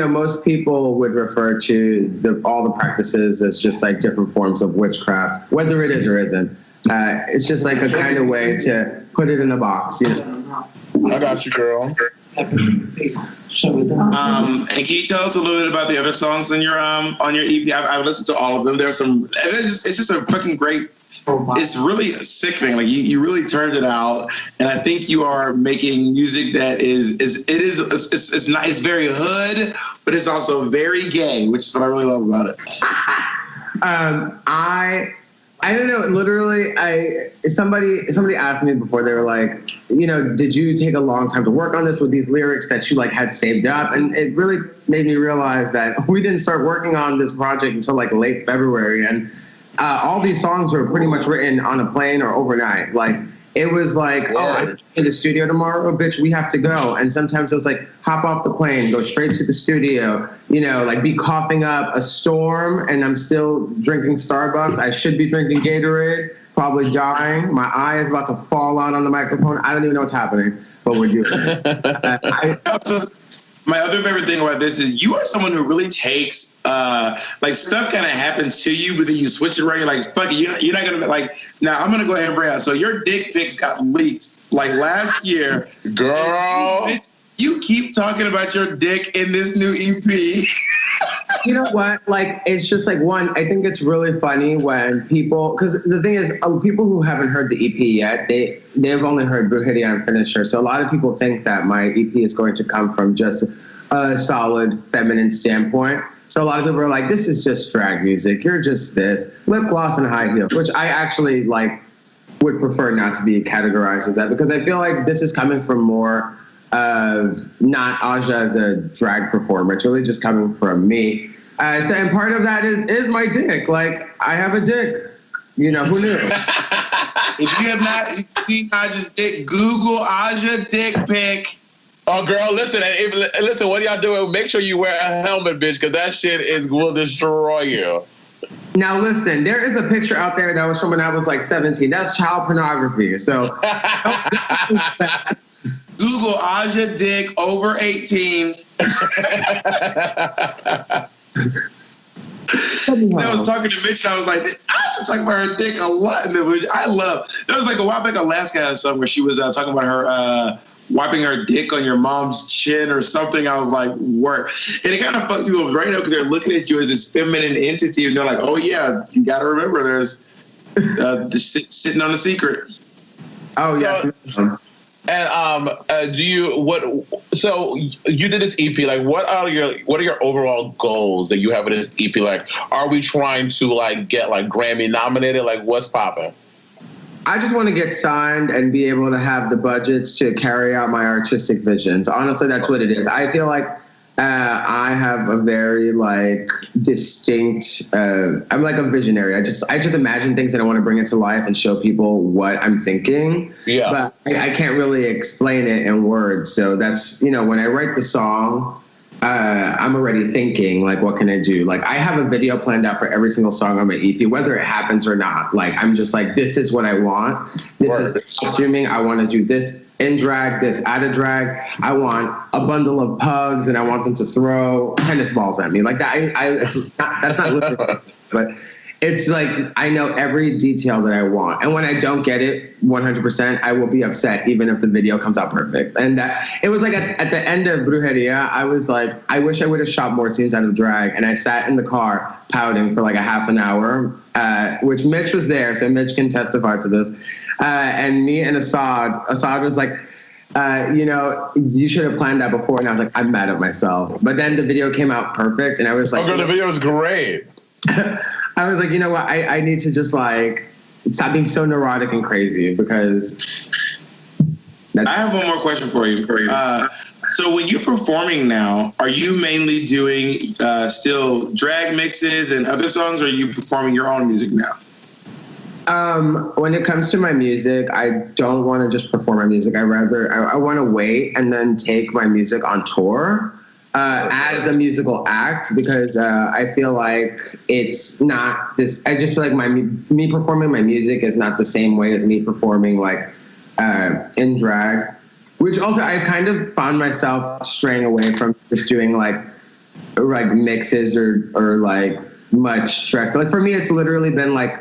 most people would refer to all the practices as just like different forms of witchcraft, whether it is or isn't. It's just like a kind of way to put it in a box. I got you, girl. And can you tell us a little bit about the other songs on your EP? I've listened to all of them. There's some. It's just a fucking great. It's really sickening. Like you really turned it out, and I think you are making music that it's very hood, but it's also very gay, which is what I really love about it. I don't know. Literally, somebody asked me before. They were like, did you take a long time to work on this with these lyrics that you like had saved up? And it really made me realize that we didn't start working on this project until like late February, and all these songs were pretty much written on a plane or overnight. Like it was like, I'm in the studio tomorrow, bitch, we have to go. And sometimes it was like, hop off the plane, go straight to the studio, like be coughing up a storm and I'm still drinking Starbucks. I should be drinking Gatorade, probably dying. My eye is about to fall out on the microphone. I don't even know what's happening. but we're doing it. My other favorite thing about this is you are someone who really takes like stuff kind of happens to you, but then you switch it around. You're like, fuck it, you're not gonna like. Now I'm gonna go ahead and bring out. So your dick pics got leaked like last year, girl. You keep talking about your dick in this new EP. You know what? Like, it's just like I think it's really funny when people, because the thing is, people who haven't heard the EP yet, they've only heard Brujeria and Finisher. So a lot of people think that my EP is going to come from just a solid feminine standpoint. So a lot of people are like, this is just drag music. You're just this. Lip gloss and high heels, which I actually like would prefer not to be categorized as that, because I feel like this is coming from more of not Aja as a drag performer. It's really just coming from me. And part of that is my dick. Like, I have a dick. You know, who knew? If you have not seen Aja's dick, Google Aja dick pic. Oh, girl, listen. Listen, what y'all doing? Make sure you wear a helmet, bitch, because that shit will destroy you. Now, listen, there is a picture out there that was from when I was like 17. That's child pornography. So Google Aja dick over 18. I was talking to Mitch and I was like, I should talk about her dick a lot. And there was like a while back, Alaska had a song where she was talking about her wiping her dick on your mom's chin or something. I was like, work. And it kind of fucks people up right now because they're looking at you as this feminine entity and they're like, oh yeah, you got to remember there's sitting on a secret. Oh yeah. And so you did this EP, like what are your overall goals that you have in this EP? Like, are we trying to like get like Grammy nominated? Like, what's popping? I just want to get signed and be able to have the budgets to carry out my artistic visions. Honestly, that's what it is. I feel like I have a very like distinct. I'm like a visionary. I just imagine things and I want to bring it to life and show people what I'm thinking. Yeah. But I can't really explain it in words. So that's, you know, when I write the song, I'm already thinking like, what can I do? Like, I have a video planned out for every single song on my EP, whether it happens or not. Like, I'm just like, this is what I want. This is assuming I want to do this in drag, this out of drag. I want a bundle of pugs and I want them to throw tennis balls at me. Like that, that's not literal, but it's like, I know every detail that I want. And when I don't get it 100%, I will be upset even if the video comes out perfect. And it was like at the end of Brujeria, I was like, I wish I would have shot more scenes out of drag. And I sat in the car pouting for like a half an hour, which Mitch was there, so Mitch can testify to this. And me and Assad was like, you know, you should have planned that before. And I was like, I'm mad at myself. But then the video came out perfect. And I was like, oh, girl, the video was great. I was like, you know what? I need to just like stop being so neurotic and crazy because. I have one more question for you. So when you're performing now, are you mainly doing still drag mixes and other songs, or are you performing your own music now? When it comes to my music, I don't want to just perform my music. I want to wait and then take my music on tour. As a musical act, because I feel like it's not this. I just feel like me performing my music is not the same way as me performing like in drag. Which also I kind of found myself straying away from just doing like mixes or like much tracks. Like for me, it's literally been like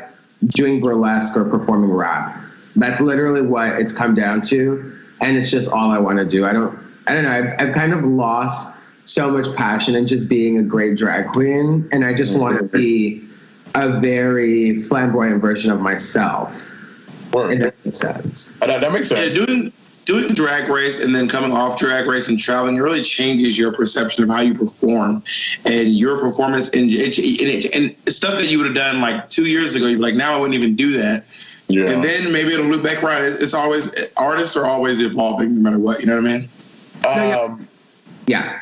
doing burlesque or performing rap. That's literally what it's come down to, and it's just all I want to do. I don't know. I've kind of lost so much passion in just being a great drag queen, and I just want to be a very flamboyant version of myself. If that makes sense. That makes sense. Yeah, doing Drag Race and then coming off Drag Race and traveling, it really changes your perception of how you perform and your performance and stuff that you would have done like 2 years ago. You're like, now I wouldn't even do that. Yeah. And then maybe it'll look back around. It's always, artists are always evolving no matter what. You know what I mean? Yeah.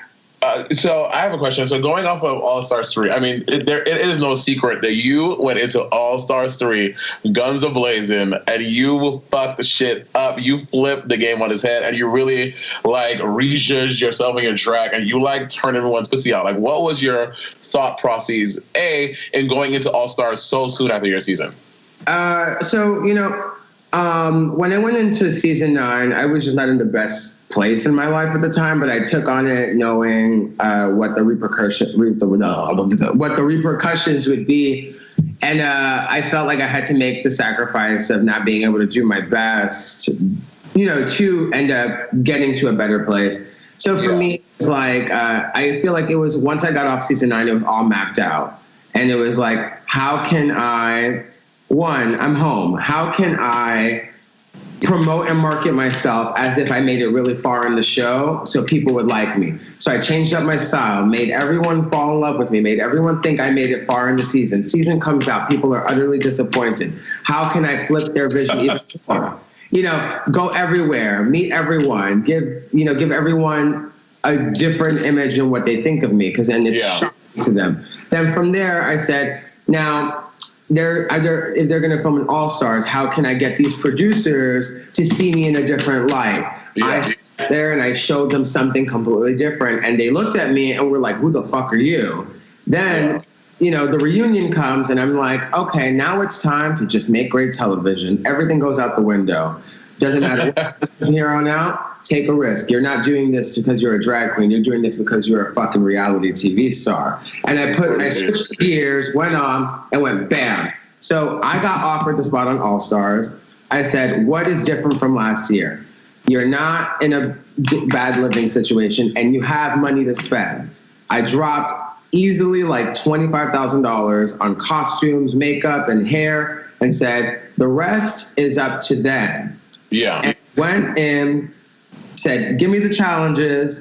So I have a question. So going off of All Stars 3, I mean, it is no secret that you went into All Stars 3, guns a-blazing, and you fucked the shit up. You flipped the game on his head, and you really, like, rejudged yourself and your drag, and you, like, turned everyone's pussy out. Like, what was your thought process, in going into All Stars so soon after your season? So, you know, When I went into season 9, I was just not in the best place in my life at the time, but I took on it knowing what the repercussions would be. And I felt like I had to make the sacrifice of not being able to do my best, to end up getting to a better place. So for me, it's like, I feel like it was, once I got off season 9, it was all mapped out. And it was like, how can I'm home. How can I promote and market myself as if I made it really far in the show so people would like me? So I changed up my style, made everyone fall in love with me, made everyone think I made it far in the season. Season comes out, people are utterly disappointed. How can I flip their vision even more? Go everywhere, meet everyone, give everyone a different image in what they think of me, because then it's shocking to them. Then from there, I said, now, if they're going to film an All Stars, how can I get these producers to see me in a different light? Yeah. I sat there and I showed them something completely different, and they looked at me and were like, "Who the fuck are you?" Then, the reunion comes, and I'm like, "Okay, now it's time to just make great television." Everything goes out the window. Doesn't matter what from here on out. Take a risk. You're not doing this because you're a drag queen. You're doing this because you're a fucking reality TV star. And I switched gears, went on, and went bam. So I got offered the spot on All Stars. I said, what is different from last year? You're not in a bad living situation, and you have money to spend. I dropped easily like $25,000 on costumes, makeup, and hair, and said, the rest is up to them. Yeah. And went in, said, give me the challenges.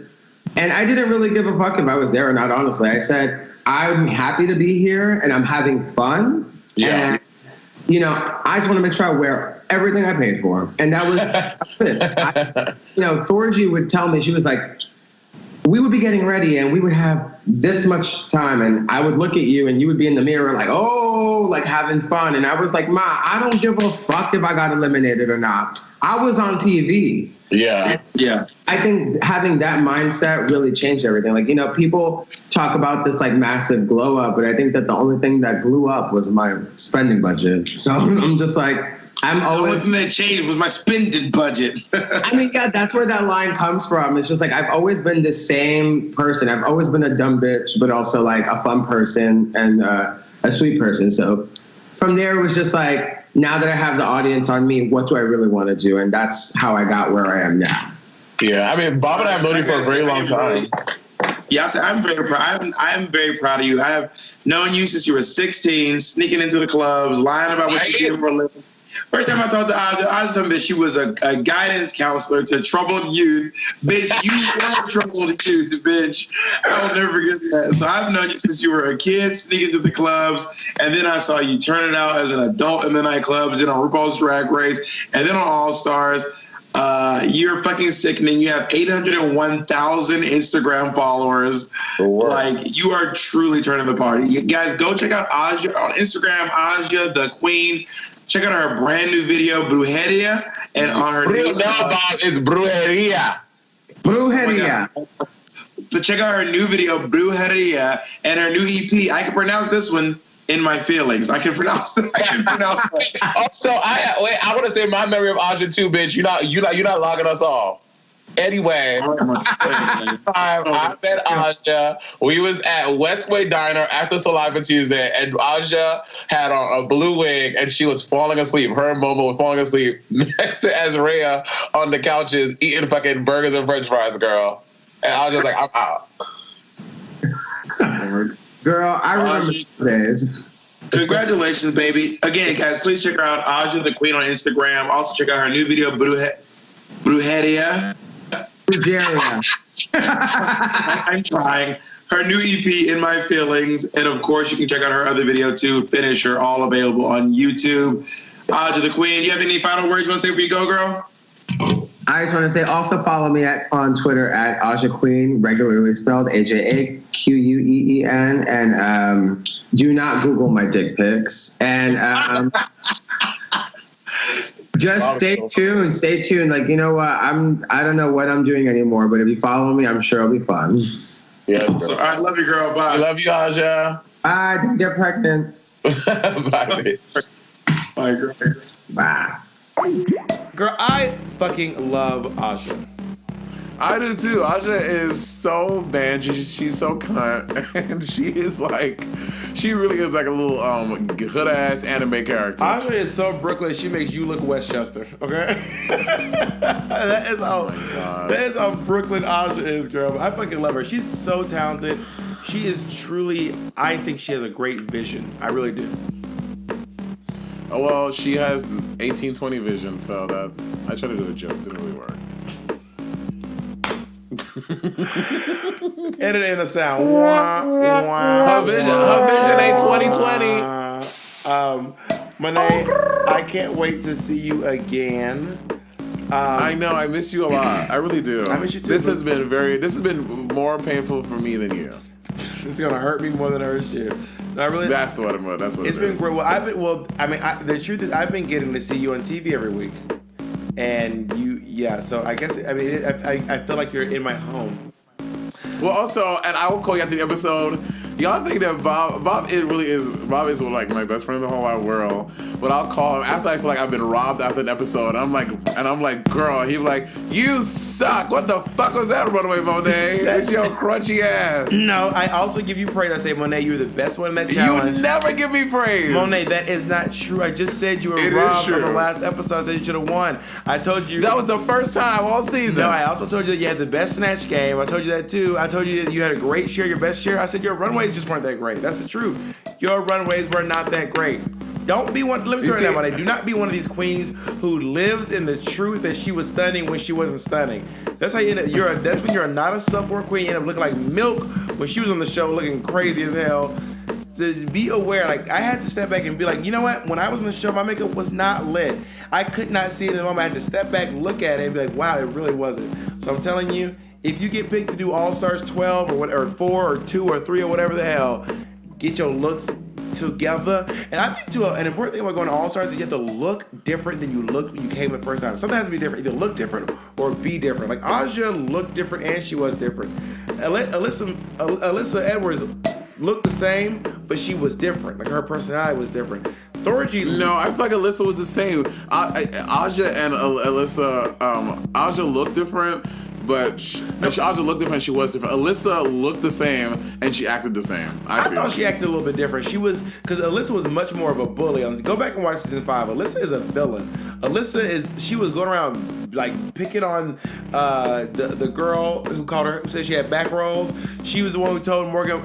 And I didn't really give a fuck if I was there or not, honestly. I said, I'm happy to be here and I'm having fun. Yeah. And, I just want to make sure I wear everything I paid for. And that was it. Thorgy would tell me, she was like, we would be getting ready and we would have this much time. And I would look at you and you would be in the mirror like, oh, like having fun. And I was like, Ma, I don't give a fuck if I got eliminated or not. I was on TV. Yeah. Yeah. I think having that mindset really changed everything. Like, people talk about this like massive glow up, but I think that the only thing that blew up was my spending budget. So I'm just like, the only thing that changed was my spending budget. I mean, yeah, that's where that line comes from. It's just like, I've always been the same person. I've always been a dumb bitch, but also like a fun person and a sweet person. So from there, it was just like, now that I have the audience on me, what do I really want to do? And that's how I got where I am now. Yeah, I mean, Bob and I have known you for a very long time. Yeah, I'm very proud. I'm very proud of you. I have known you since you were 16, sneaking into the clubs, lying about what you did for a living. First time I talked to Aja told me that she was a guidance counselor to troubled youth. Bitch, you were troubled youth, bitch. I will never forget that. So I've known you since you were a kid, sneaking to the clubs, and then I saw you turn it out as an adult in the nightclubs, then on RuPaul's Drag Race, and then on All Stars. You're fucking sickening. You have 801,000 Instagram followers. Like, you are truly turning the party. You guys, go check out Aja on Instagram, Aja the Queen. Check out her brand new video, Brujeria, and on her new... No, Bob, it's Brujeria. Brujeria. But check out her new video, Brujeria, and her new EP. I can pronounce this one. In my feelings, I can pronounce it. Also, I want to say my memory of Aja too, bitch. You're not logging us off. Anyway, I met Aja. We was at Westway Diner after Saliva Tuesday, and Aja had on a blue wig, and she was falling asleep. Her and Momo were falling asleep next to Azrea on the couches, eating fucking burgers and French fries, girl. And I was just like, I'm out. Girl, I remember days. Congratulations, baby. Again, guys, please check her out, Aja the Queen on Instagram. Also check out her new video, Brujeria. I'm trying. Her new EP, In My Feelings. And of course, you can check out her other video too, Finisher, all available on YouTube. Aja the Queen, you have any final words you want to say before you go, girl? I just want to say, also follow me on Twitter at Aja Queen, regularly spelled AJAQUEEN, and do not Google my dick pics. And just stay tuned. Like, you know what? I don't know what I'm doing anymore, but if you follow me, I'm sure it'll be fun. Yeah. So, I love you, girl. Bye. I love you, Aja. Bye. Don't get pregnant. Bye, bitch. Bye, girl. Bye. Girl, I fucking love Aja. I do too. Aja is so bad. She's so cunt, and she really is like a little hood ass anime character. Aja is so Brooklyn. She makes you look Westchester. Okay, that is how Brooklyn Aja is, girl. I fucking love her. She's so talented. She is truly. I think she has a great vision. I really do. Oh, well, she has 18/20 vision, so I tried to do a joke. Didn't really work. Edit in a sound. Wah, wah, her vision ain't 20/20. Monét, I can't wait to see you again. I know, I miss you a lot. I really do. I miss you too. This has been more painful for me than you. It's gonna hurt me more than it hurts you. No, really. That's what it is. It's been great. The truth is, I've been getting to see you on TV every week, and so I guess I feel like you're in my home. Well, also, and I will call you after the episode. Y'all think that Bob is like my best friend in the whole wide world. But I'll call him after I feel like I've been robbed after an episode. I'm like, girl, he's like, you suck. What the fuck was that, Runaway Monét? That's your crunchy ass. No, I also give you praise. I say, Monét, you're the best one in that challenge. You never give me praise. Monét, that is not true. I just said you were robbed on the last episode. I said you should have won. I told you. That was the first time all season. No, I also told you that you had the best snatch game. I told you that too. I told you that you had a great share, your best share. I said your runways just weren't that great. That's the truth. Your runways were not that great. Don't be one. Let me tell you that, Monét. Do not be one of these queens who lives in the truth that she was stunning when she wasn't stunning. That's how you end up. That's when you're not a self-worth queen. You end up looking like milk when she was on the show, looking crazy as hell. To be aware, like I had to step back and be like, you know what? When I was on the show, my makeup was not lit. I could not see it in the moment. I had to step back, look at it, and be like, wow, it really wasn't. So I'm telling you, if you get picked to do All Stars 12 or whatever, 4 or 2 or 3 or whatever the hell, get your looks together. And I think too, an important thing about going to All Stars is you have to look different than you looked when you came the first time. Sometimes be different, either look different or be different. Like Aja looked different and she was different. Alyssa Edwards looked the same, but she was different. Like her personality was different. Thorgy. No, I feel like Alyssa was the same. Aja and Alyssa, Aja looked different. But Aja looked different. She was different. Alyssa looked the same, and she acted the same. I thought she acted a little bit different. She was because Alyssa was much more of a bully. Go back and watch season 5. Alyssa is a villain. She was going around like picking on the girl who said she had back rolls. She was the one who told Morgan,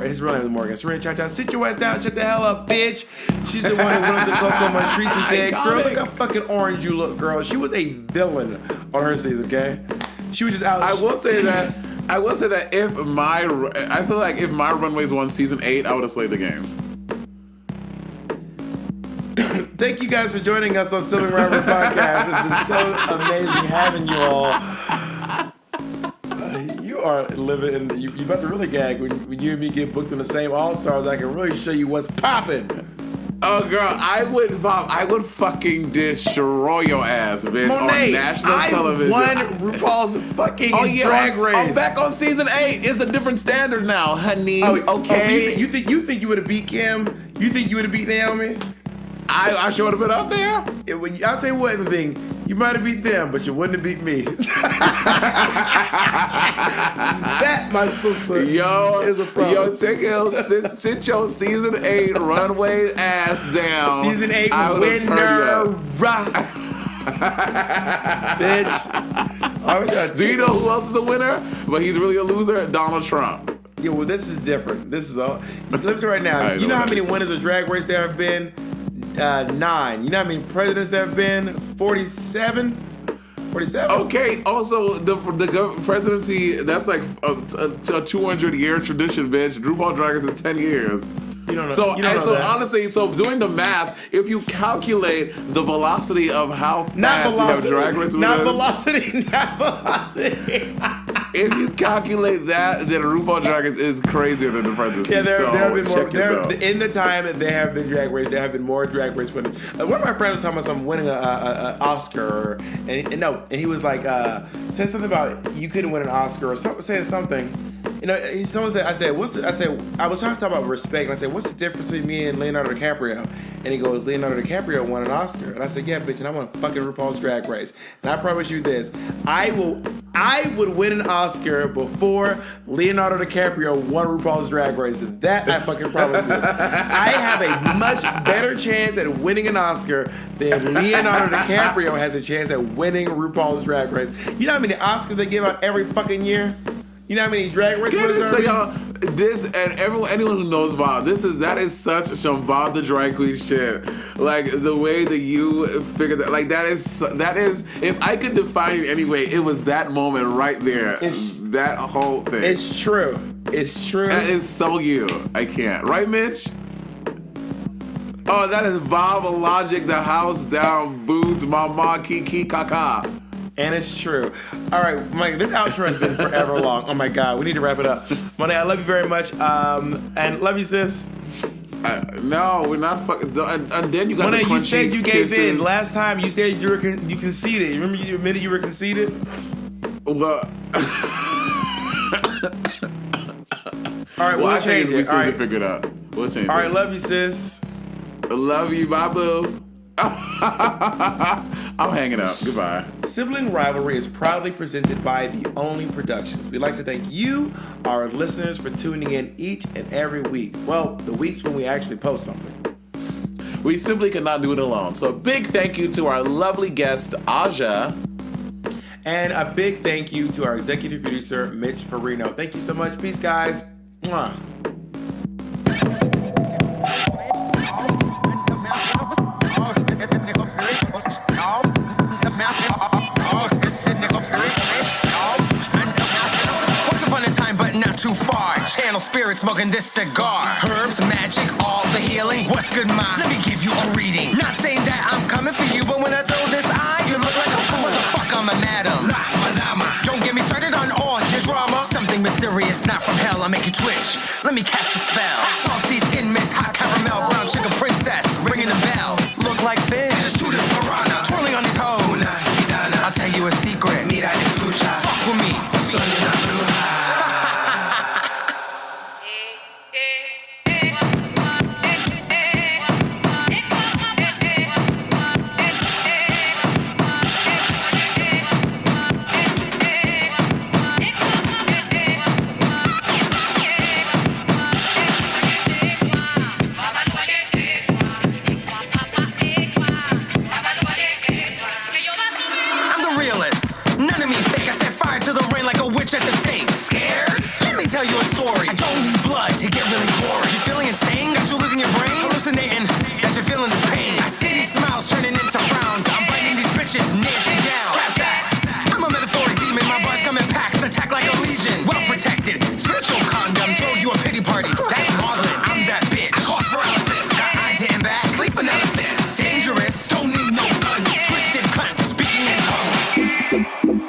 his real name is Morgan. Serena Cha-Cha, sit your ass down, shut the hell up, bitch. She's the one who went up to Coco Montrese and said, girl, look how fucking orange you look, girl. She was a villain on her season, okay? She was just out. I will say that I feel like if my runways won season 8, I would have slayed the game. Thank you guys for joining us on Sibling Rivalry Podcast. It's been so amazing having you all. You are living in. You about to really gag when you and me get booked in the same All Stars. I can really show you what's popping. Oh, girl, I would fucking destroy your ass, bitch, Monét, on national television. I won RuPaul's fucking Drag Race. I'm back on season 8. It's a different standard now, honey. Okay. So you think you would have beat Kim? You think you would have beat Naomi? I should have been up there. I'll tell you what, the thing, you might have beat them, but you wouldn't have beat me. That, my sister, is a problem. Sit your season 8 runway ass down. Season 8 winner. Bitch. Do you know who else is a winner? But he's really a loser? Donald Trump. Yeah, well, this is different. This is all. Look at right now. You know how many winners of Drag Race there have been? 9. You know how many presidents there have been? 47? 47. Okay, also, the presidency, that's like a 200-year tradition, bitch. RuPaul Drag Race is 10 years. You don't know. So that. Honestly, doing the math, if you calculate the velocity of how fast we have Drag Race not velocity. If you calculate that, then RuPaul Drag Race is crazier than the presidency. Yeah, there have been more. In the time that there have been Drag Race, there have been more Drag Race winners. One of my friends was talking about someone winning an Oscar, and he was like, saying something about you couldn't win an Oscar or saying something. someone said, I was trying to talk about respect, and I said, what's the difference between me and Leonardo DiCaprio? And he goes, Leonardo DiCaprio won an Oscar. And I said, yeah, bitch, and I won fucking RuPaul's Drag Race. And I promise you this, I would win an Oscar before Leonardo DiCaprio won RuPaul's Drag Race. That I fucking promise you. I have a much better chance at winning an Oscar than Leonardo DiCaprio has a chance at winning RuPaul's Drag Race. You know how many Oscars they give out every fucking year? You know how many Drag Race winners are? So y'all, this and anyone who knows Bob, that is such some Bob the Drag Queen shit. Like the way that you figured that, like that is if I could define you anyway, it was that moment right there. That whole thing. It's true. It's true. That is so you. I can't. Right, Mitch? Oh, that is Bob Logic, the house down, boots, mama, kiki, kaka. And it's true. All right, Mike, this outro has been forever long. Oh my God, we need to wrap it up. Monét, I love you very much. And love you, sis. No, we're not fucking. And then you got Monét, the crunchy you said you gave kisses. in. Last time you said you conceded. You remember you admitted you were conceded? Well, all right, we'll change it. We still to figure it out. We'll change it. All right, love you, sis. Love you, bye, boo. I'm hanging up. Goodbye. Sibling Rivalry is proudly presented by The Only Productions. We'd like to thank you, our listeners, for tuning in each and every week. Well, the weeks when we actually post something. We simply cannot do it alone. So a big thank you to our lovely guest, Aja. And a big thank you to our executive producer, Mitch Farino. Thank you so much. Peace, guys. Mwah. Too far, channel spirit smoking this cigar. Herbs, magic, all the healing. What's good, ma? Let me give you a reading. Not saying that I'm coming for you, but when I throw this eye, you look like a fool. What the fuck, I'm a madam. Don't get me started on all your drama. Something mysterious, not from hell. I'll make you twitch. Let me cast a spell. Salty skin mist, hot caramel, brown sugar princess, ringing the bells. Look like fish. Twirling on these hoes. I'll tell you a secret. Fuck with me. At the stake. Scared? Let me tell you a story. I don't need blood to get really gory. You feeling insane? Got you losing your brain? Hallucinating that you're feeling this pain. I see these smiles turning into frowns. I'm biting these bitches, Nancy down. Scratch that. I'm a metaphoric demon. My bars come in packs, attack like a legion. Well protected. Spiritual condom. Throw you a pity party. That's modeling. I'm that bitch. I cause paralysis. Got eyes hitting back. Sleep analysis. Dangerous. Don't need no gun. Twisted cunt. Speaking in tongues.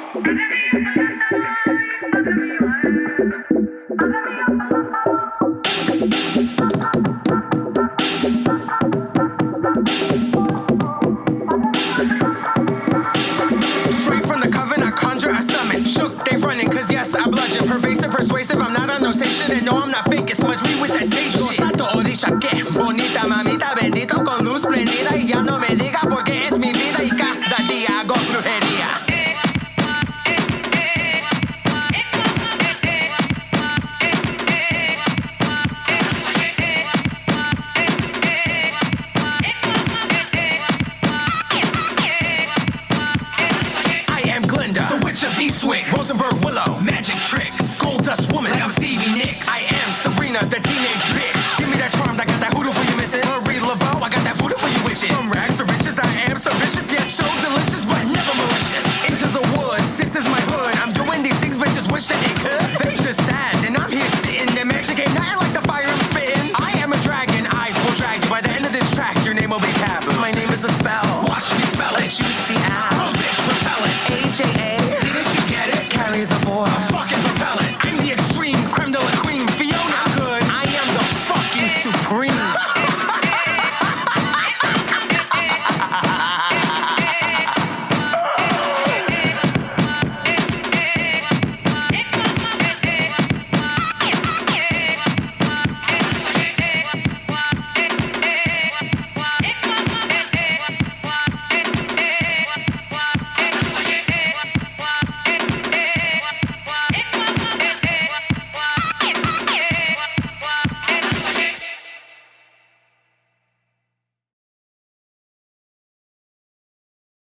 Persuasive, I'm not on no station, and no, I'm not fake. It's much me with that stage shit. Bonita, mami.